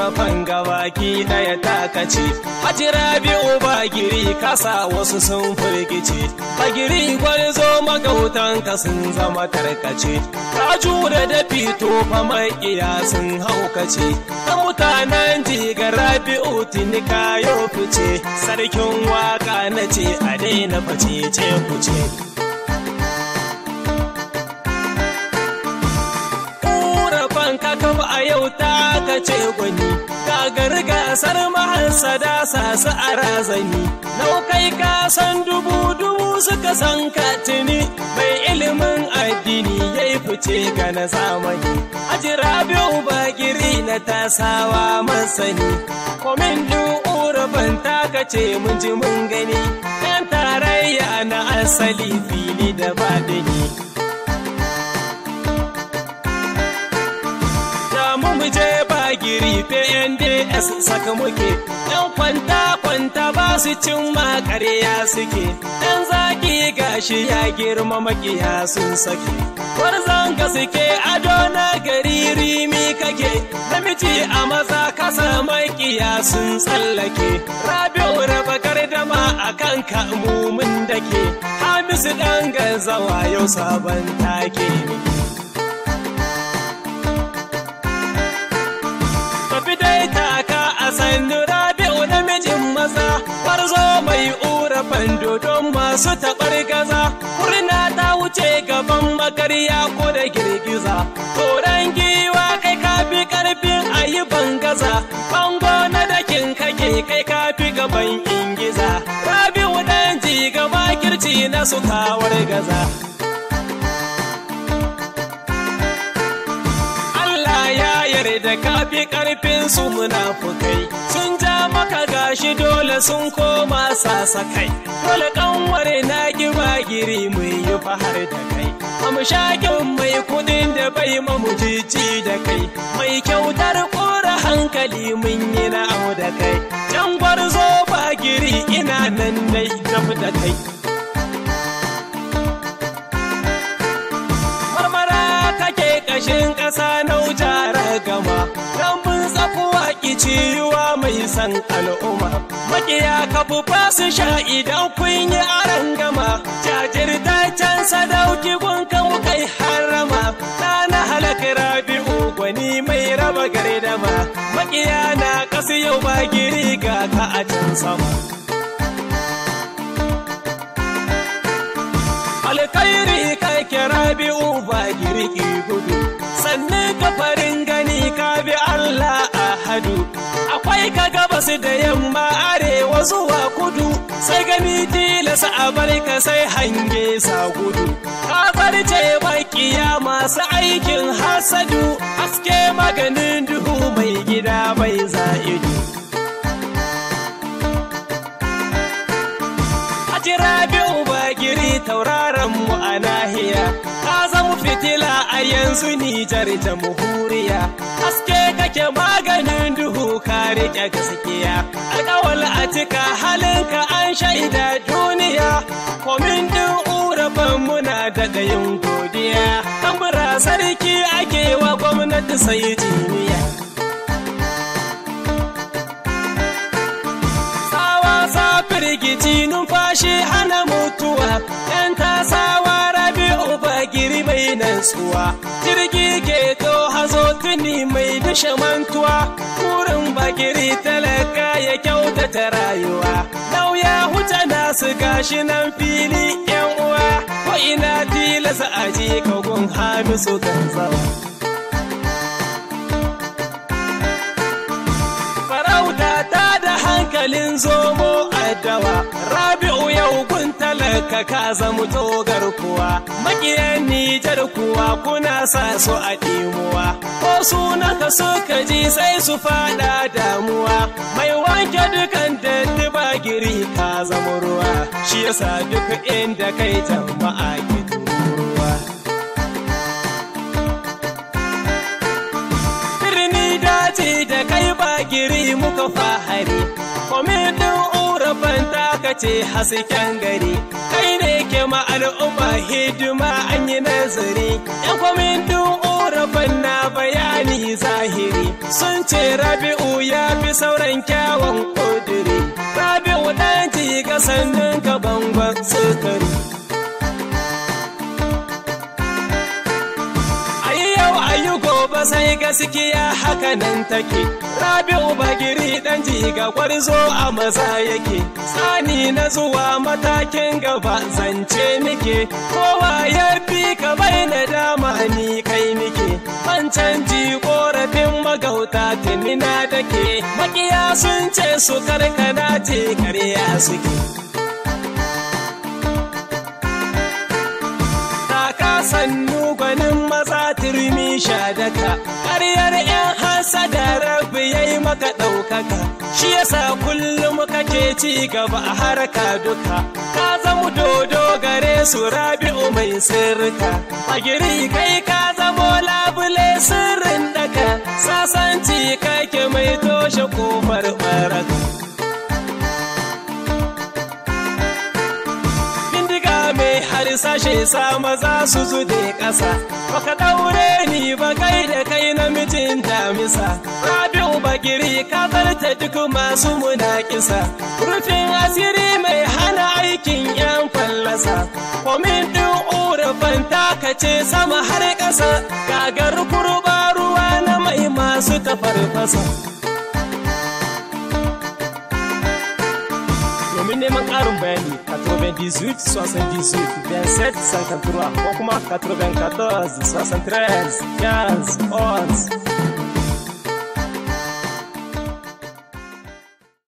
ƙorafan gabaki ɗaya takace. Haji Rabi'u Bagiri kasa wasu sun firgice, Bagiri gwarzo magautanka sun zama tarkace, ka jure da fito fa maƙiya sun haukace, ta mutanen Jiga Rabi'u tuni kayo fice, sarkin waka na ce a daina face ce kuce. Kakaf a yau ta kace gwani, gagar gasar mahansada sasu a razani, naukai kasan dubu suka san katini, mai ilimin addini ya yi fice ga na zamani. Haji Rabi'u Bagiri na tasawa masani, komin ɗin urban ta kace mun ji mun gani, ɗan tarayya na asali fili da badani. Je Bagiri PNDS saka muke, ɗan kwanta ba su cin makarya suke, ɗan zaki gashi ya girma makiya sun sake, gwarzon suke ado na gari rimi kake, namiji a maza kasa makiya sun tsallake, Rabi'u raba gardama a kan kamumin dake, Hamisu ɗan gazawa yau sabon take ne. Sannu Rabi'u namijin maza, warzo mai urafan dodon masu taɓar gaza, kurna ta wuce gaban magarya ko da girgiza, toron giwa kai kafi ƙarfin ayi bangaza, bango na dakin kake kai kafi gaban ingiza, Rabi'u ɗan Jiga makirci na su kawar gaza. Da kafi karfin su munafukai sun ja maka gashi dole sun koma sasakai, dole kanwar na ki Bagiri mai yi fahar da kai, amshakin mai kudin da bai mamujiji da kai, mai kyautar kora hankali mun yi na'au da kai, can gwarzo Bagiri ina nan dai daf da kai. Kashin ƙasa na wujara gama, rambun tsakuwa ciyuwa mai san al'umma, makiya kafu ba su sha idan kun yi aran gama, jajirtaccen sadauki gunka muka yi harama, ɗana halaka Rabi'u gwani mai raba gardama, makiya na ƙasa yau Bagiri ga ka a can sama. Alkairi kake Rabi'u Bagiri ki gudu, sannan ka farin gani ka bi Allah ahadu, akwai ka gabas da yamma arewa zuwa kudu, sai gani tilasa a barka sai hange sa gudu, ka farce makiya masu aikin hasadu, haske maganin duhu mai gida bai za'idu. Haji Rabi'u Bagiri tauraron mu a nahiya, ka zama fitila a yanzu Nijar jamhuriya, haske kake maganin duhu ka riƙe gaskiya, alƙawal a cika halinka an shaida duniya, komin ɗin urafan muna da yin godiya, tambura sarki ake wa gwamnati sai jiniya. Firgici numfashi hana mutuwa, ‘yan tasawa Rabi'u Bagiri mai nantsuwa, jirgi ke to hazo tuni mai dashe mantuwa, kurin Bagiri talaka ya kyautata rayuwa, lauya huta nasu gashi nan fili ‘yan uwa, ko ina tilasa aji kagun Hamisu Ganzawa. Farauta ta da hankalin zomo addawa, Rabi'u yau gun talaka ka zamu togar kuwa, makiyan Nijar kuwa kuna sa su a ɗimuwa, ko sunaka suka ji sai su fada damuwa, mai wanke dukan datti Bagiri ka zama ruwa, shi yasa duk inda kai jama'a ke tururuwa. Birni daji da kai Bagiri muka fahari, kwamitin urafan taka ce hasken gari, kai ne ke ma al'umma hidima an yi nazari, ‘yan kwamitin urafan na bayani zahiri, sun ce Rabi'u san kyawun ƙudiri, Rabi'u ɗan jiga sannin ka bangon sukari. Gobe sai gaskiya haka nan take, Rabi'u Bagiri ɗan jiga gwarzo a maza yake, tsani na zuwa matakin gaba zance nike, kowa ya fi ka bai na dama ni kai nike, ban canji korafin magauta tunina dake, makiya sun ce su karkana ce karya suke. Sannu gwanin maza turmi sha daka, ƙaryar 'yan hasada rabi ya yi maka ɗaukaka, shi yasa kullum kake ci gaba a harka duka, ka zama dodo gare su Rabi'u mai sirrika, Bagiri kai ka zamo labule sirrin daka, sasanci kake mai toshe kofar baraka. Sashe sa maza su zude ƙasa, baka daure ni ba kai da kai namijin damisa, Rabi'u Bagiri ka zarta duk masu munakisa, rufin asiri mai hana aikin 'yan fallasa, komin ɗin urufan takace sama har ƙasa, gagar kurba ruwa na mai masu tafarfasa. Domin neman ƙarin bayani 98 78 27 53 ko kuma 94 73 15